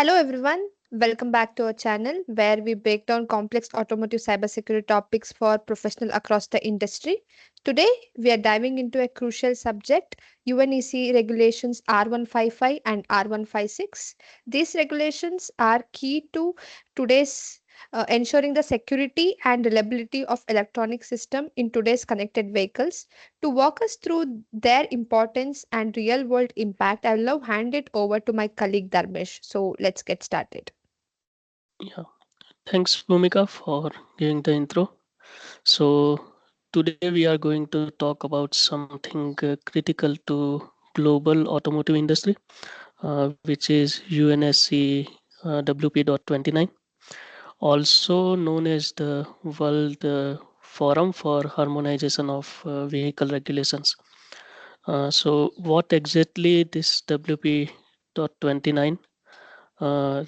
Hello, everyone. Welcome back to our channel where we break down complex automotive cybersecurity topics for professionals across the industry. Today, we are diving into a crucial subject UNEC regulations R155 and R156. These regulations are key to today's ensuring the security and reliability of electronic system in today's connected vehicles. To walk us through their importance and real world impact, I will now hand it over to my colleague Dharmesh. So let's get started. Yeah, thanks Bhumika for giving the intro. So today we are going to talk about something critical to global automotive industry, which is UNSC WP.29, also known as the World Forum for Harmonization of Vehicle Regulations. So what exactly this WP.29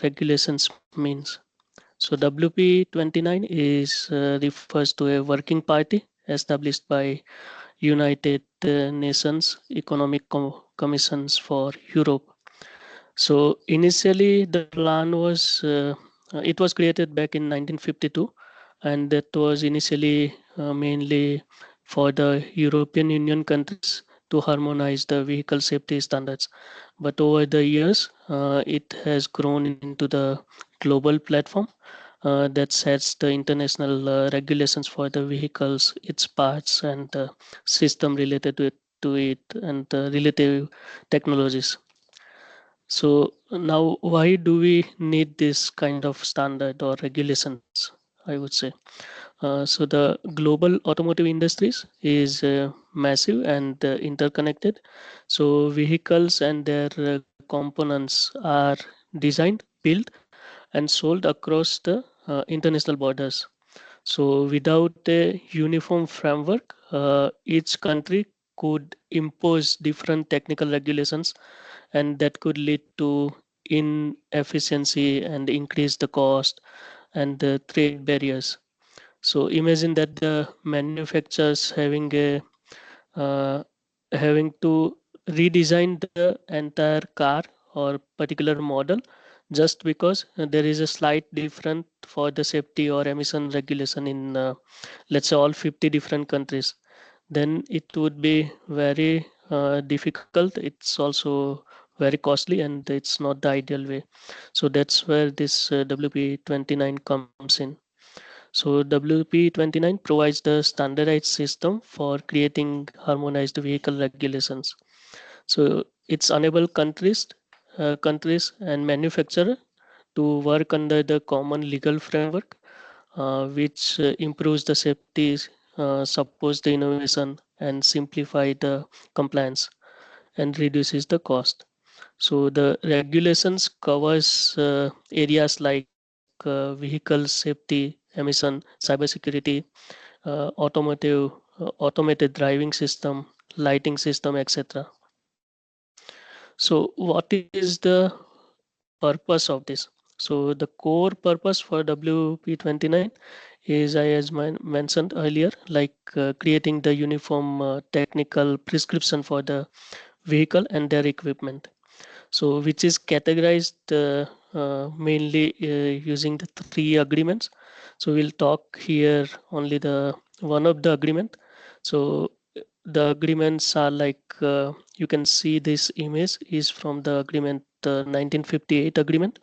regulations means? So WP29 is refers to a working party established by United Nations Economic Commissions for Europe. So initially the plan was it was created back in 1952, and that was initially mainly for the European Union countries to harmonize the vehicle safety standards. But over the years, it has grown into the global platform that sets the international regulations for the vehicles, its parts, and the system related to it and the relative technologies. So now, why do we need this kind of standard or regulations? I would say. So the global automotive industries is massive and interconnected. So vehicles and their components are designed, built, and sold across the international borders. So without a uniform framework, each country could impose different technical regulations, and that could lead to inefficiency and increase the cost and the trade barriers. So imagine that the manufacturers uh, having to redesign the entire car or particular model just because there is a slight difference for the safety or emission regulation in let's say all 50 different countries, then it would be very difficult. It's also very costly and it's not the ideal way. So that's where this WP29 comes in. So WP29 provides the standardized system for creating harmonized vehicle regulations. So it's enable countries and manufacturer to work under the common legal framework, which improves the safety, supports the innovation, and simplify the compliance and reduces the cost. So the regulations covers areas like vehicle safety, emission, cybersecurity, automated driving system, lighting system, etc. So what is the purpose of this? So the core purpose for WP29 is, I as mentioned earlier, like creating the uniform technical prescription for the vehicle and their equipment. So which is categorized mainly using the three agreements. So we'll talk here only the one of the agreement. So the agreements are like you can see this image is from the agreement 1958 agreement.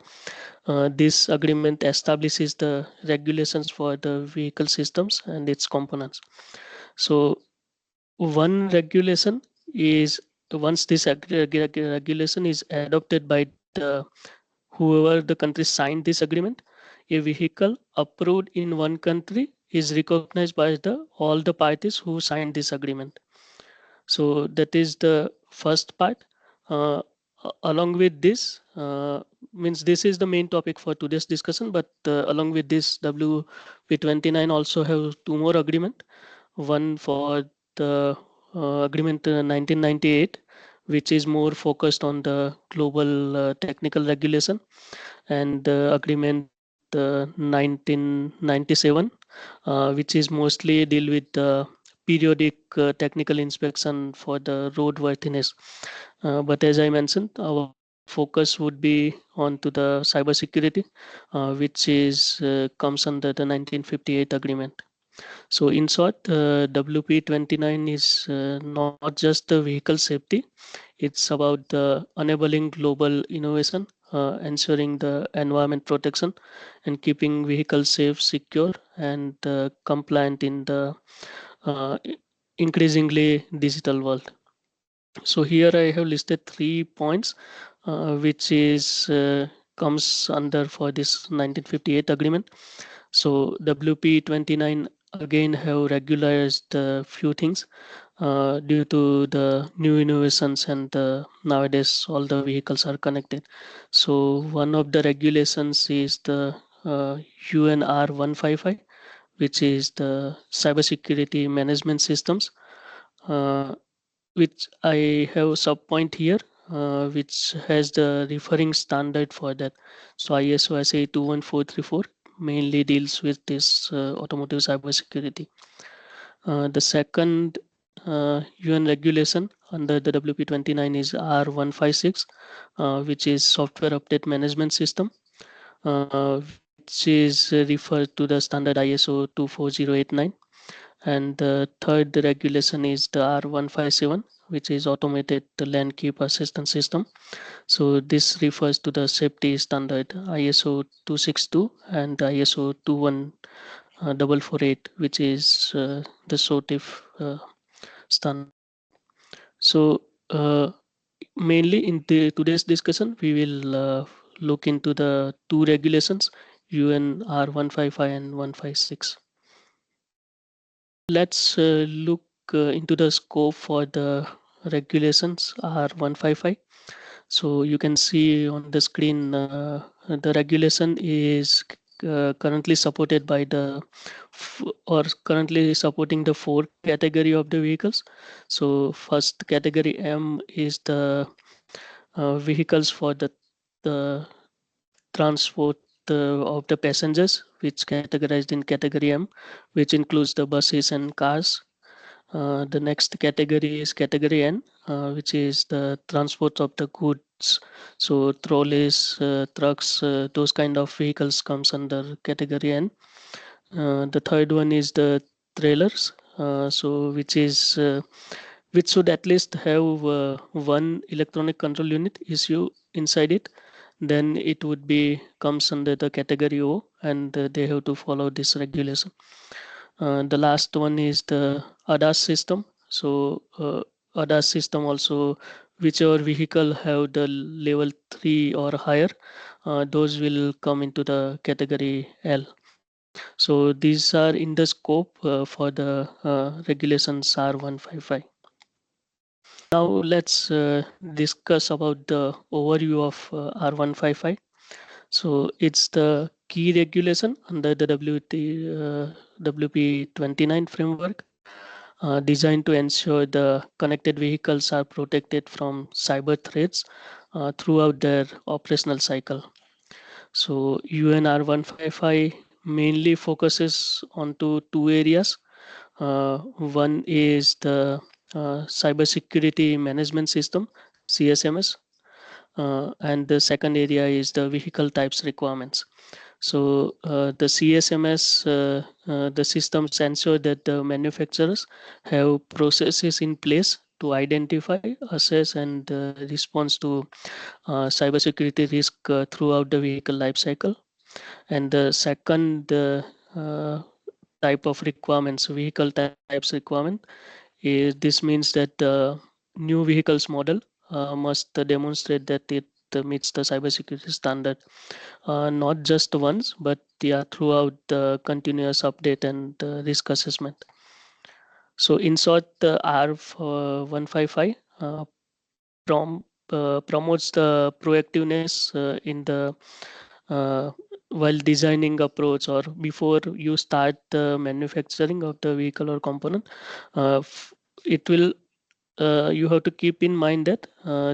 This agreement establishes the regulations for the vehicle systems and its components. So one regulation is, once this regulation is adopted by the whoever the country signed this agreement, a vehicle approved in one country is recognized by the all the parties who signed this agreement. So that is the first part. uh, Along with this, means this is the main topic for today's discussion, but along with this WP29 also have two more agreement. One for the agreement 1998, which is more focused on the global technical regulation, and the agreement 1997, which is mostly deal with the periodic technical inspection for the roadworthiness. But as I mentioned, our focus would be on to the cybersecurity, which is comes under the 1958 agreement. So in short, WP29 is not just the vehicle safety, it's about the enabling global innovation, ensuring the environment protection, and keeping vehicles safe, secure, and compliant in the uh, increasingly digital world. So here I have listed 3 points, which is comes under for this 1958 agreement. So WP29 again have regularized a few things due to the new innovations, and nowadays all the vehicles are connected. So one of the regulations is the UN R155, which is the Cybersecurity Management Systems, uh, which I have sub point here, which has the referring standard for that. So ISO SA 21434 mainly deals with this automotive cybersecurity. The second UN regulation under the WP29 is R156, which is Software Update Management System, which is referred to the standard ISO 24089. And the third regulation is the R157, which is Automated Land Keep Assistance System. So this refers to the safety standard ISO 262 and ISO 21448, which is the SOTIF standard. So mainly in today's discussion, we will look into the two regulations, UN R155 and 156. Let's look into the scope for the regulations R155. So you can see on the screen, the regulation is currently supported by the or currently supporting the four category of the vehicles. So first category M is the vehicles for the transport of the passengers, which categorized in category M, which includes the buses and cars. The next category is category N, which is the transport of the goods. So trolleys, trucks, those kind of vehicles comes under category N. The third one is the trailers, so which should at least have one electronic control unit issue inside it. Then it would be comes under the category O, and they have to follow this regulation. The last one is the ADAS system. So ADAS system also, whichever vehicle have the level 3 or higher, those will come into the category L. So these are in the scope for the regulations R155. Now let's discuss about the overview of R155. So it's the key regulation under the WP29 framework, designed to ensure the connected vehicles are protected from cyber threats throughout their operational cycle. So UNR 155 mainly focuses onto two areas. One is the Cybersecurity Management System, CSMS, and the second area is the vehicle types requirements. So the CSMS, the systems ensure that the manufacturers have processes in place to identify, assess, and respond to cybersecurity risk throughout the vehicle life cycle. And the second type of requirements, vehicle types requirement, is this means that the new vehicles model must demonstrate that it meets the cybersecurity standard, not just once, but yeah, throughout the continuous update and risk assessment. So in short, the R155 promotes the proactiveness in the uh, while designing approach or before you start the manufacturing of the vehicle or component. uh, it will you have to keep in mind that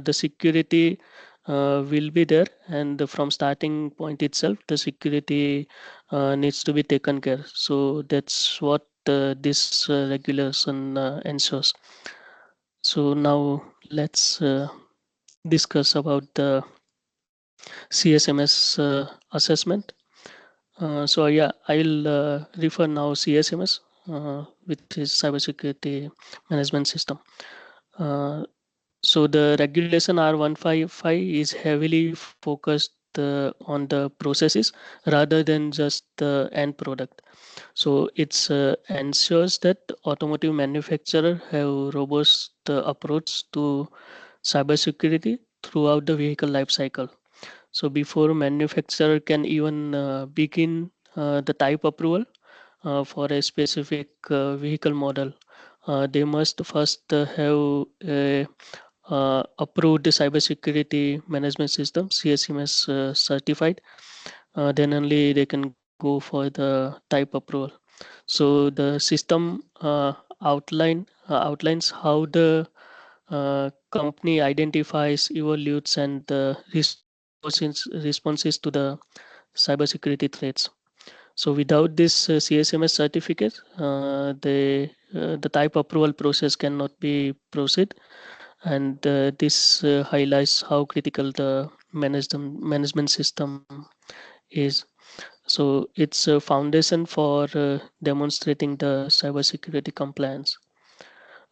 the security will be there, and from starting point itself the security needs to be taken care. So that's what this regulation ensures. So now let's discuss about the CSMS assessment. So yeah, I'll refer now CSMS, which is Cybersecurity Management System. Uh, so the regulation R155 is heavily focused on the processes rather than just the end product. So it's ensures that automotive manufacturer have robust approach to cybersecurity throughout the vehicle life cycle. So before manufacturer can even begin the type approval for a specific vehicle model, they must first have a approved cybersecurity management system CSMS certified. Then only they can go for the type approval. So the system outlines how the company identifies, evaluates, and responses to the cybersecurity threats. So without this CSMS certificate, the type approval process cannot be proceed, and this highlights how critical the management system is. So it's a foundation for demonstrating the cybersecurity compliance.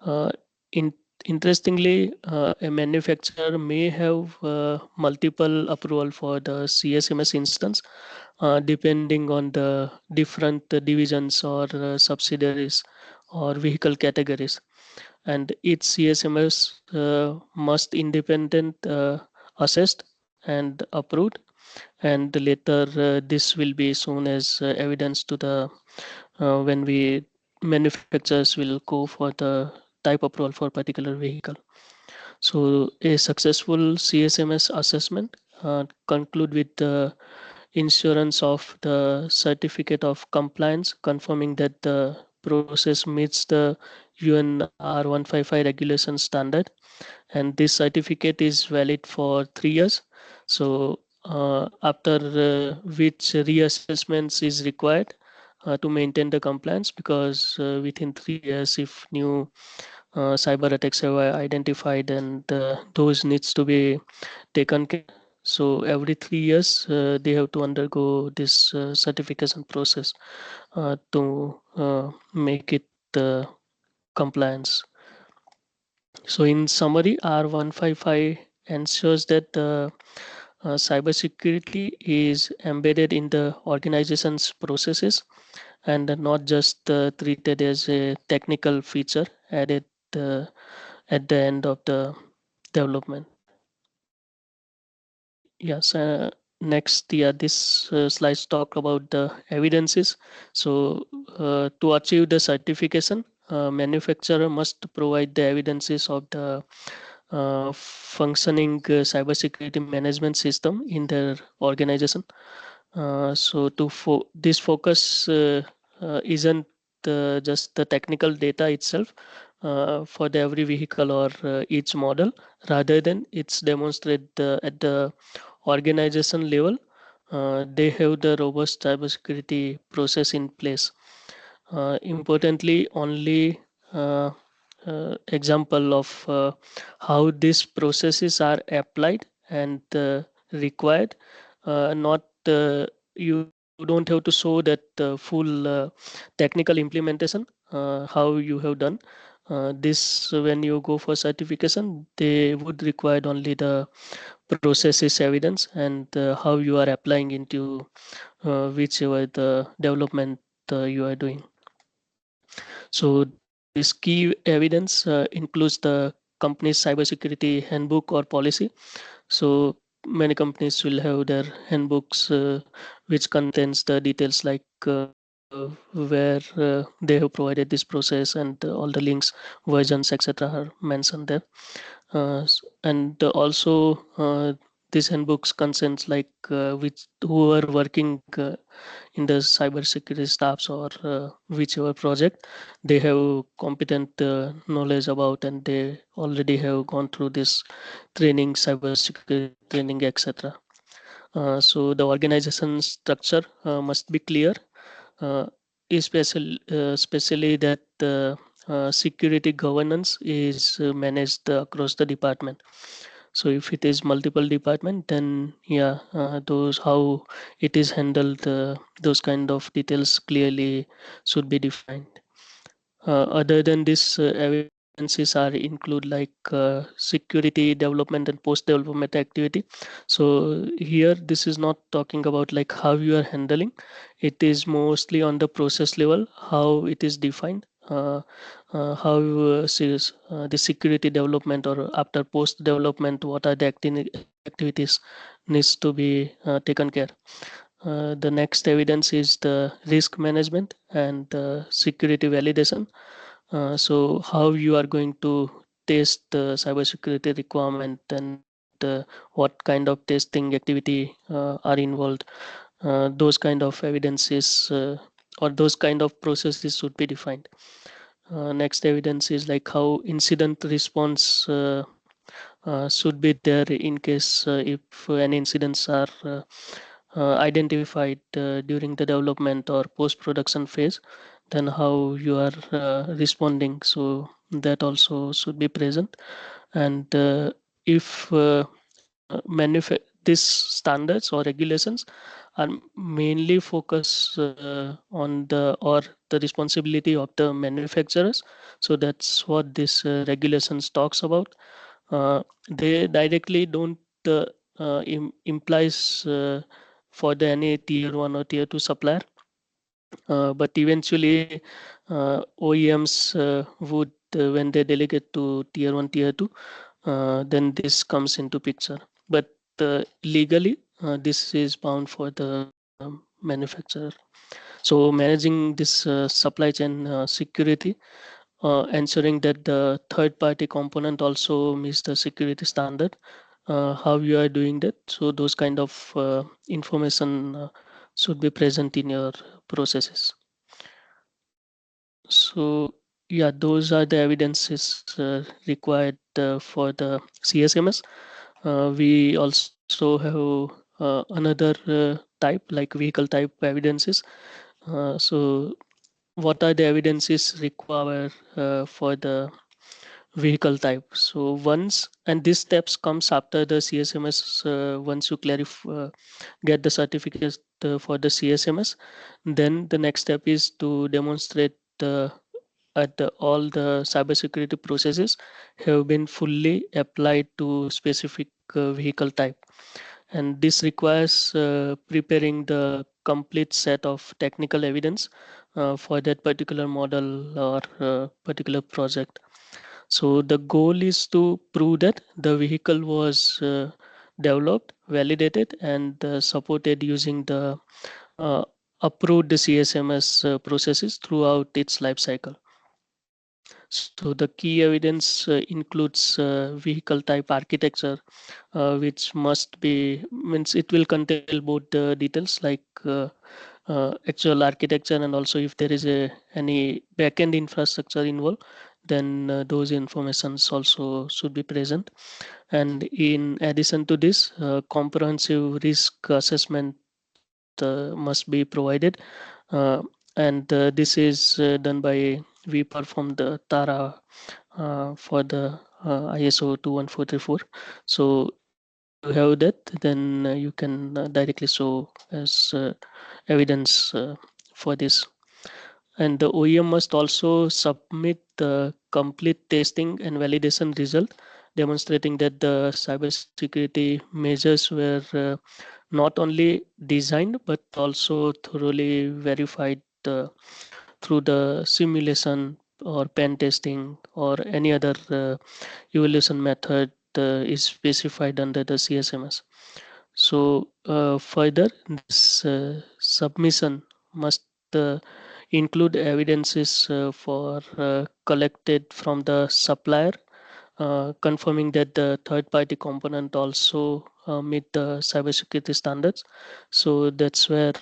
Uh, in, Interestingly, a manufacturer may have multiple approval for the CSMS instance, depending on the different divisions or subsidiaries or vehicle categories. And each CSMS must independent assessed and approved, and later this will be shown as evidence to the when we manufacturers will go for the type approval for particular vehicle. So a successful CSMS assessment conclude with the insurance of the certificate of compliance, confirming that the process meets the UN R155 regulation standard, and this certificate is valid for 3 years. So after which reassessments is required to maintain the compliance, because within 3 years, if new cyber attacks have identified, and those needs to be taken care. So every 3 years, they have to undergo this certification process to make it compliance. So in summary, R155 ensures that the cybersecurity is embedded in the organization's processes and not just treated as a technical feature added uh, at the end of the development. Yes. Next, yeah, this slides talk about the evidences. So, to achieve the certification, manufacturer must provide the evidences of the functioning cybersecurity management system in their organization. So, this focus isn't just the technical data itself for the every vehicle or each model, rather than it's demonstrate at the organization level, they have the robust cybersecurity process in place. Importantly, only example of how these processes are applied and required. Not You don't have to show that full technical implementation how you have done. This when you go for certification, they would require only the processes evidence and how you are applying into whichever the development you are doing. So this key evidence includes the company's cybersecurity handbook or policy. So many companies will have their handbooks which contains the details like where they have provided this process, and all the links, versions, etc. are mentioned there. And also these handbooks contains like which who are working in the cybersecurity staffs or whichever project, they have competent knowledge about, and they already have gone through this training, cybersecurity training, etc. So the organization structure must be clear, uh, especially that security governance is managed across the department. So if it is multiple department, then yeah, those how it is handled, those kind of details clearly should be defined. Other than this, evidences are include like security development and post development activity. So here, this is not talking about like how you are handling. It is mostly on the process level, how it is defined. How the security development or after post development, what are the activities needs to be taken care. The next evidence is the risk management and security validation. So how you are going to test the cybersecurity requirement, and what kind of testing activity are involved. Those kind of evidences or those kind of processes should be defined. Next evidence is like how incident response should be there in case if any incidents are identified during the development or post production phase, then how you are responding. So that also should be present. And if these standards or regulations are mainly focus on the responsibility of the manufacturers. So that's what this regulations talks about. They directly don't implies for the any tier 1 or tier 2 supplier, but eventually OEMs would when they delegate to tier 1 tier 2, then this comes into picture. But legally this is bound for the manufacturer. So managing this supply chain security, ensuring that the third party component also meets the security standard, how you are doing that. So those kind of information should be present in your processes. So yeah, those are the evidences required for the CSMS. We also have another type like vehicle type evidences. So what are the evidences required for the vehicle type? So once, and these steps comes after the CSMS, once you clarify get the certificate for the CSMS, then the next step is to demonstrate all the cybersecurity processes have been fully applied to specific vehicle type. And this requires preparing the complete set of technical evidence for that particular model or particular project. So the goal is to prove that the vehicle was developed, validated, and supported using the uh, approved CSMS processes throughout its life cycle. So the key evidence includes vehicle type architecture, which must be means it will contain both the details like actual architecture, and also if there is any backend infrastructure involved, then those informations also should be present. And in addition to this, comprehensive risk assessment must be provided, uh, and this is done by we perform the TARA for the ISO 21434. So if you have that, then you can directly show as evidence for this. And the OEM must also submit the complete testing and validation result, demonstrating that the cybersecurity measures were not only designed but also thoroughly verified through the simulation or pen testing or any other evaluation method is specified under the CSMS. So further, this submission must uh, include evidences for collected from the supplier, confirming that the third party component also meet the cybersecurity standards. So that's where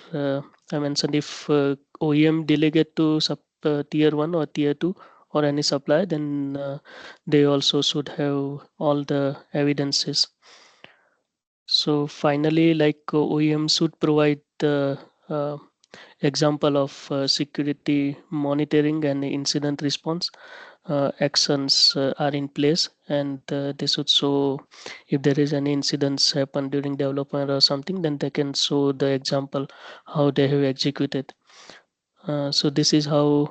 I mentioned if OEM delegate to tier 1 or tier 2 or any supplier, then they also should have all the evidences. So finally, like OEM should provide the example of security monitoring and incident response. actions are in place, and they should show if there is any incidents happen during development or something, then they can show the example how they have executed. So this is how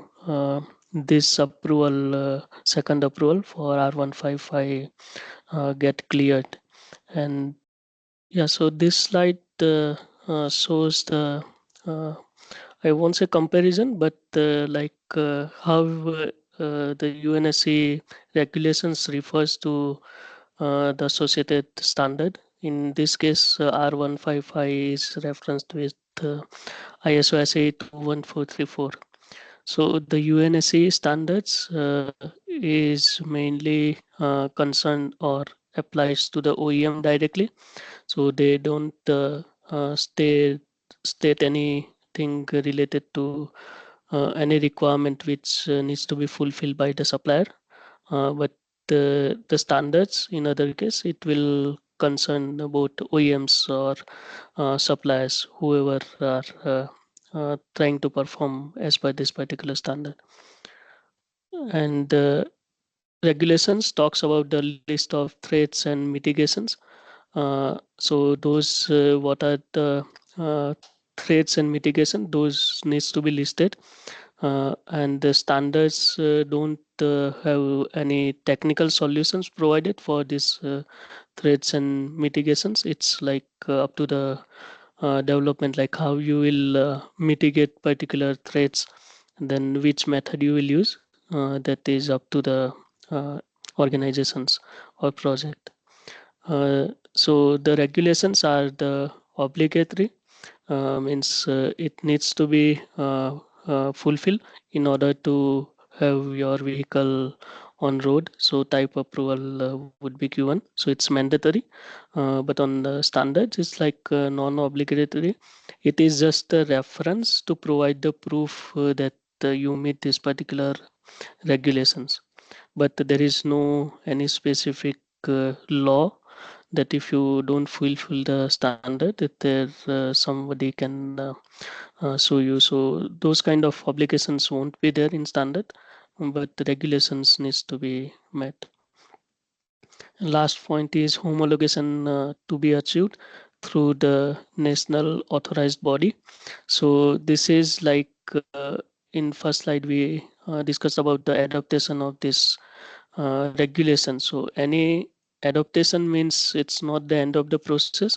this approval, second approval for R155 get cleared. And yeah, so this slide shows the uh, I won't say comparison, but how the UNSC regulations refers to the associated standard. In this case, R155 is referenced with ISO SA 21434. So the UNSC standards is mainly concerned or applies to the OEM directly, so they don't state anything related to any requirement which needs to be fulfilled by the supplier. But the standards in other case it will concern about OEMs or suppliers, whoever are trying to perform as per this particular standard. And regulations talks about the list of threats and mitigations. So those what are the uh, threats and mitigation, those needs to be listed. And the standards don't have any technical solutions provided for these threats and mitigations. It's like up to the development, like how you will mitigate particular threats, and then which method you will use. That is up to the uh, organizations or project. So the regulations are the obligatory, means it needs to be fulfilled in order to have your vehicle on road. So type approval would be given. So it's mandatory. But on the standards, it's like non-obligatory. It is just a reference to provide the proof that you meet this particular regulations, but there is no any specific law that if you don't fulfill the standard that there somebody can sue you. So those kind of obligations won't be there in standard, but the regulations needs to be met. Last point is homologation to be achieved through the national authorized body. So this is like in first slide we discussed about the adaptation of this regulation. So any adaptation means it's not the end of the process.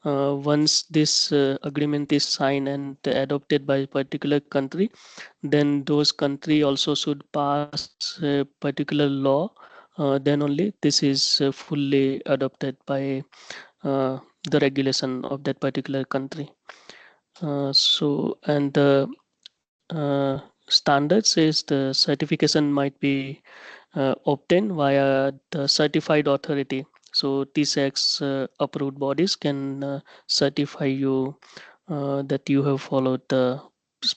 Once this agreement is signed and adopted by a particular country, then those country also should pass a particular law. Then only this is fully adopted by the regulation of that particular country. So and the standard says the certification might be obtained via the certified authority. So TSAX approved bodies can certify you that you have followed the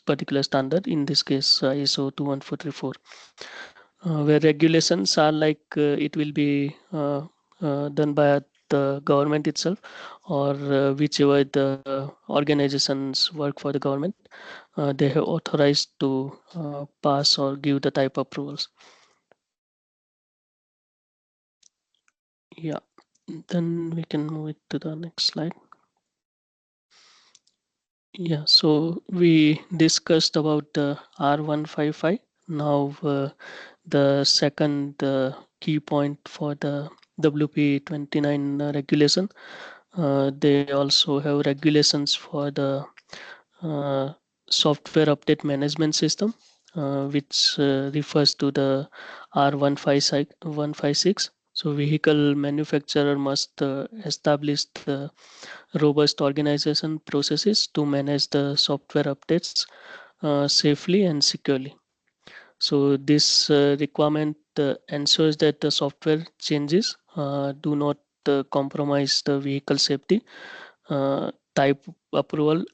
particular standard. In this case, ISO 21434, where regulations are like it will be done by the government itself, or whichever the organizations work for the government, they have authorized to pass or give the type approvals. Yeah, then we can move it to the next slide. Yeah, so we discussed about the R155. Now the second key point for the WP29 regulation. They also have regulations for the uh, software update management system, which refers to the R156. So vehicle manufacturer must establish the robust organization processes to manage the software updates safely and securely. So this requirement ensures that the software changes do not compromise the vehicle safety, type approval,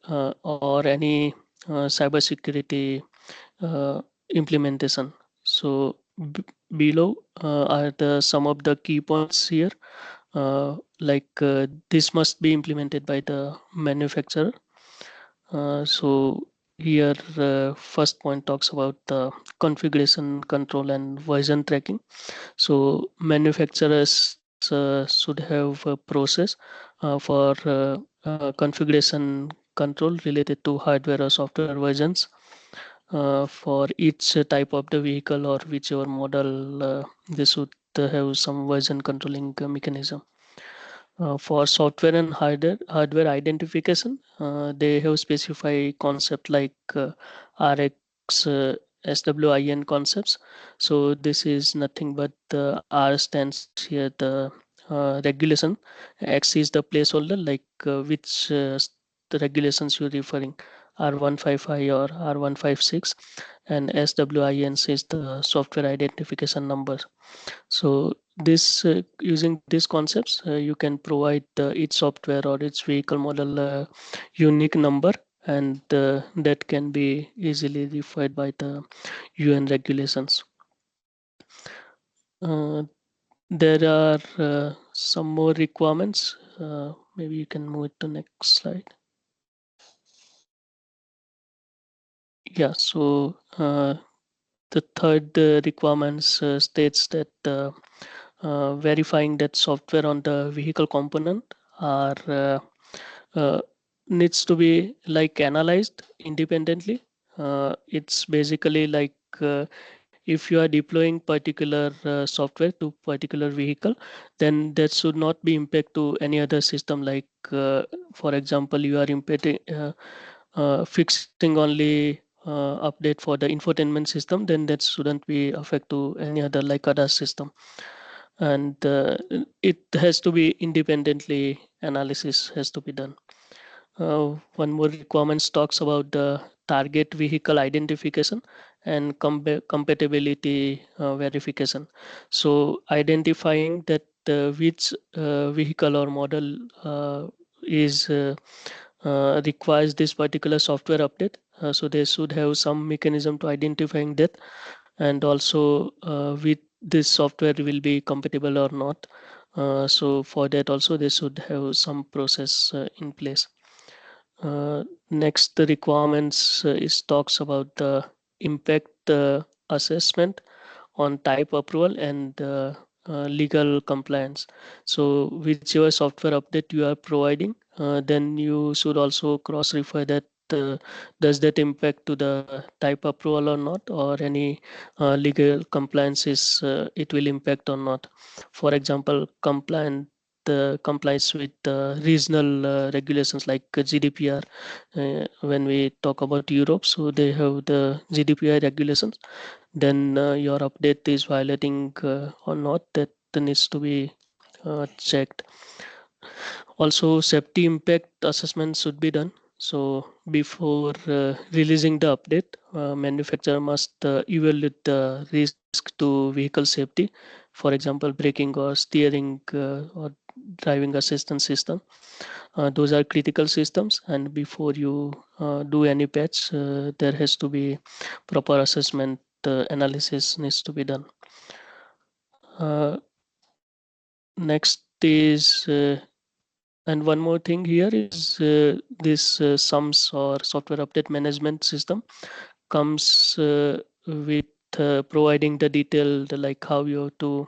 or any cybersecurity uh, implementation. So below are the some of the key points here. This must be implemented by the manufacturer. So here first point talks about the configuration control and version tracking. So manufacturers should have a process for configuration control related to hardware or software versions for each type of the vehicle or whichever model. They should have some version controlling mechanism. For software and hardware identification, they have specified concept like RX, SWIN concepts. So this is nothing but the R stands here the regulation. X is the placeholder, like which the regulations you're referring, R155 or R156, and SWIN is the software identification number. So this using these concepts, you can provide each software or each vehicle model unique number, and that can be easily defined by the UN regulations. Uh, there are some more requirements. Maybe you can move it to next slide. Yeah. So the third requirements states that verifying that software on the vehicle component are uh, needs to be like analyzed independently. It's basically like if you are deploying particular software to particular vehicle, then that should not be impact to any other system. Like for example, you are impacting fixing only update for the infotainment system, then that shouldn't be affect to any other like other system. And it has to be independently analysis has to be done. One more requirements talks about the target vehicle identification and compatibility verification. So identifying that which vehicle or model is requires this particular software update. So they should have some mechanism to identifying that, and also with this software will be compatible or not. So for that also they should have some process in place. Next, the requirements is talks about the impact assessment on type approval and legal compliance. So whichever software update you are providing, then you should also cross refer that does that impact to the type approval or not, or any legal compliance is it will impact or not. For example, complies with regional regulations like GDPR. When we talk about Europe, so they have the GDPR regulations. Then your update is violating or not, that needs to be checked. Also, safety impact assessment should be done. So before releasing the update, manufacturer must evaluate the risk to vehicle safety. For example, braking or steering or driving assistance system. Those are critical systems, and before you do any patch, there has to be proper assessment analysis needs to be done. Next is and one more thing here is this sums or software update management system comes with providing the detailed like how you have to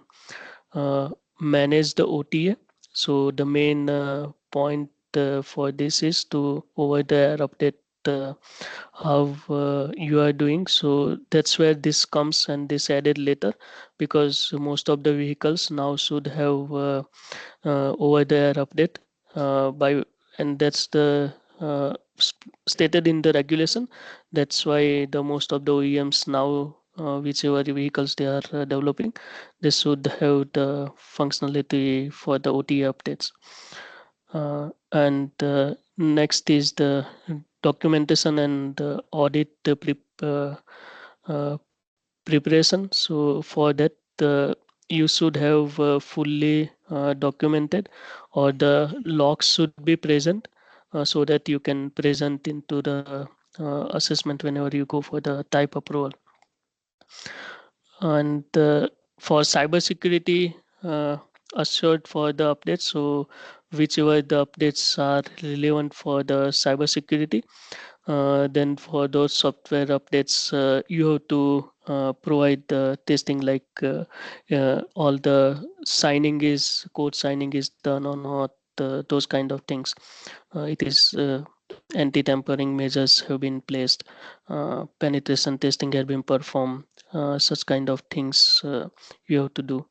manage the OTA. So the main point for this is to over there update uh, how you are doing. So that's where this comes, and this added later, because most of the vehicles now should have over there update by, and that's the stated in the regulation. That's why the most of the OEMs now whichever vehicles they are developing, they should have the functionality for the OTA updates. And next is the documentation and audit uh, preparation. So for that, you should have fully documented, or the logs should be present, so that you can present into the assessment whenever you go for the type approval. And for cybersecurity assured for the updates, so whichever the updates are relevant for the cybersecurity, Then for those software updates, you have to provide the testing like all the signing is code signing is done or not, those kind of things. It is anti-tampering measures have been placed, penetration testing has been performed, such kind of things you have to do.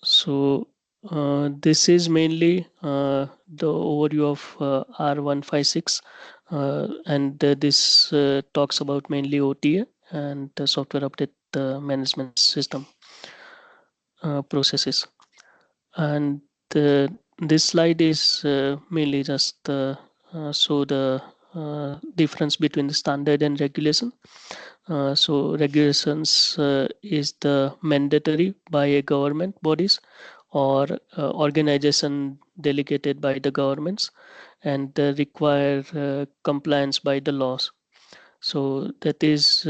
So this is mainly the overview of R156, and this talks about mainly OTA and the software update management system processes. And this slide is mainly just show the difference between the standard and regulation. So regulations is the mandatory by a government bodies or organization delegated by the governments, and require compliance by the laws. So that is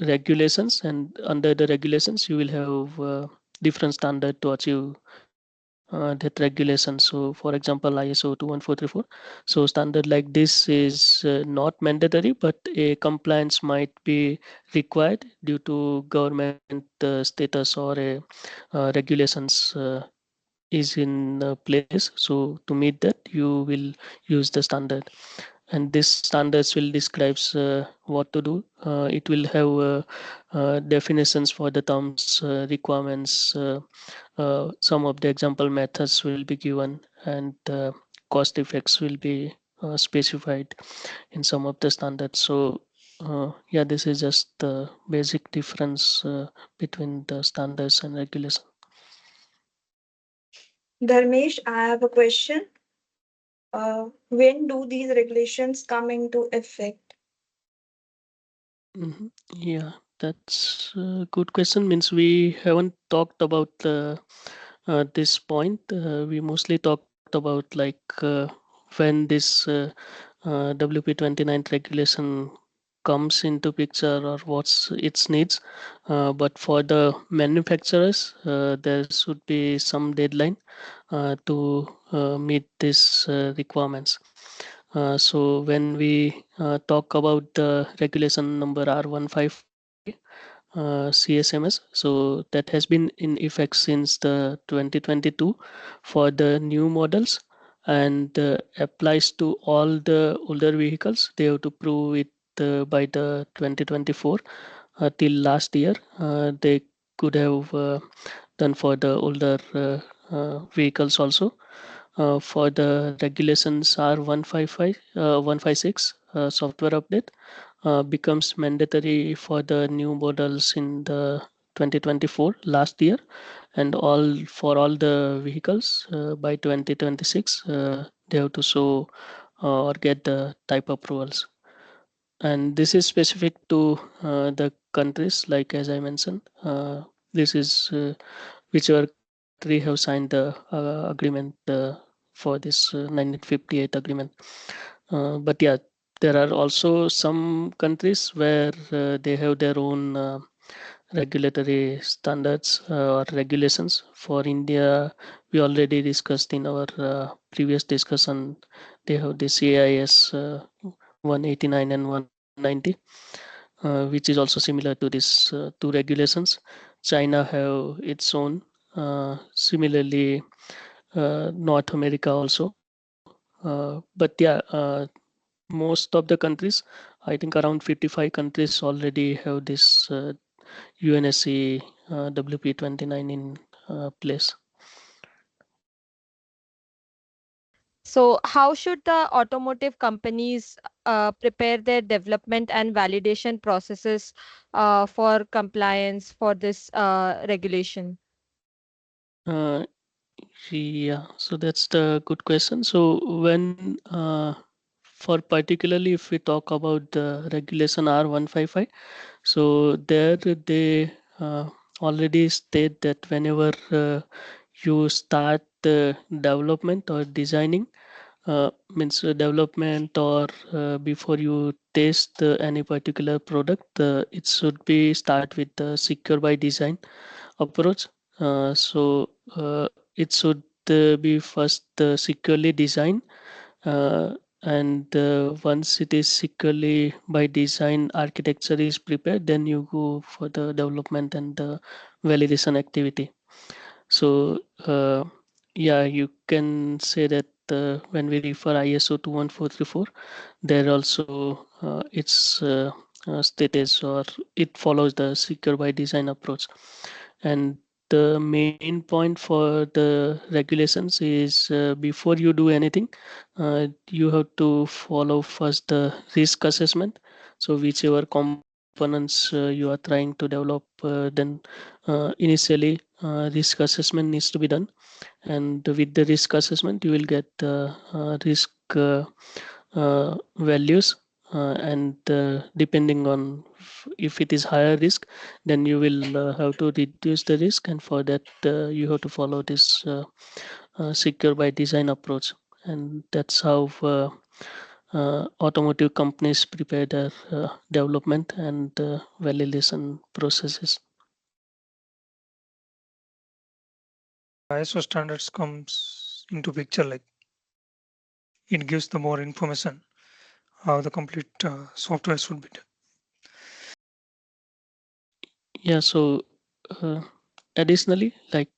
regulations, and under the regulations you will have different standard to achieve that regulation. So for example, ISO 21434. So standard like this is not mandatory, but a compliance might be required due to government status or a regulations is in place. So to meet that, you will use the standard, and this standards will describes what to do. It will have definitions for the terms, requirements. Some of the example methods will be given, and cost effects will be specified in some of the standards. So yeah, this is just the basic difference between the standards and regulation. Dharmesh, I have a question. When do these regulations come into effect? Mhm. Yeah, that's a good question. Means we haven't talked about this point. We mostly talked about like when this WP29 regulation comes into picture or what's its needs. But for the manufacturers, there should be some deadline to meet these requirements. So when we talk about the regulation number R155 CSMS, so that has been in effect since the 2022 for the new models, and applies to all the older vehicles. They have to prove it by the 2024 till last year. They could have done for the older vehicles also. For the regulations R155, 156 software update becomes mandatory for the new models in the 2024 last year, and all for all the vehicles by 2026 they have to show or get the type approvals. And this is specific to the countries, like as I mentioned, this is whichever country have signed the agreement for this 1958 agreement. But yeah, there are also some countries where they have their own regulatory standards or regulations. For India, we already discussed in our previous discussion, they have the CIS 189 and 190, which is also similar to these two regulations. China have its own. Similarly, North America also. But yeah, most of the countries, I think around 55 countries already have this UNSC WP29 in place. So, how should the automotive companies prepare their development and validation processes for compliance for this regulation? Uh, yeah, so that's the good question. So when for particularly if we talk about the regulation R155, so there they already state that whenever you start the development or designing, means development or before you test any particular product, it should be start with the secure by design approach. So it should be first securely designed, uh, and once it is securely by design architecture is prepared, then you go for the development and the validation activity. So yeah, you can say that when we refer ISO 21434, there also status, or it follows the secure by design approach. And the main point for the regulations is before you do anything, you have to follow first the risk assessment. So whichever components you are trying to develop, then initially risk assessment needs to be done, and with the risk assessment you will get the risk values, and depending on if it is higher risk, then you will have to reduce the risk, and for that you have to follow this secure by design approach. And that's how automotive companies prepare their development and validation processes. ISO standards comes into picture, like it gives the more information how the complete software should be done. Yeah, so uh, additionally, like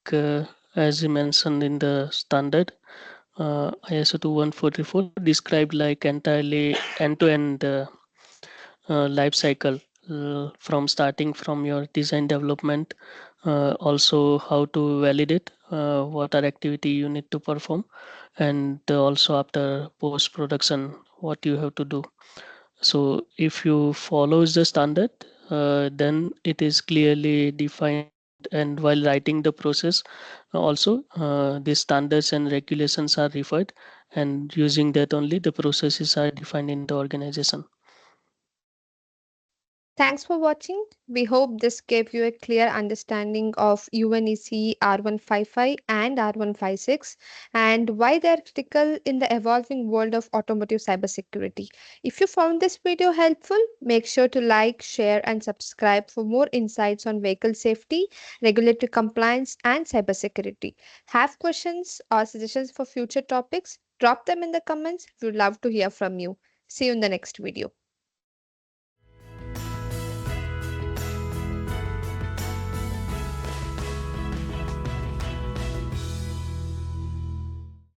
as you mentioned in the standard, ISO 2144 described like entirely end-to-end life cycle, from starting from your design development, also how to validate what are activity you need to perform, and also after post production what you have to do. So if you follows the standard, then it is clearly defined, and while writing the process, also the standards and regulations are referred, and using that only the processes are defined in the organization. Thanks for watching. We hope this gave you a clear understanding of UNEC R155 and R156 and why they are critical in the evolving world of automotive cybersecurity. If you found this video helpful, make sure to like, share, and subscribe for more insights on vehicle safety, regulatory compliance, and cybersecurity. Have questions or suggestions for future topics? Drop them in the comments. We would love to hear from you. See you in the next video.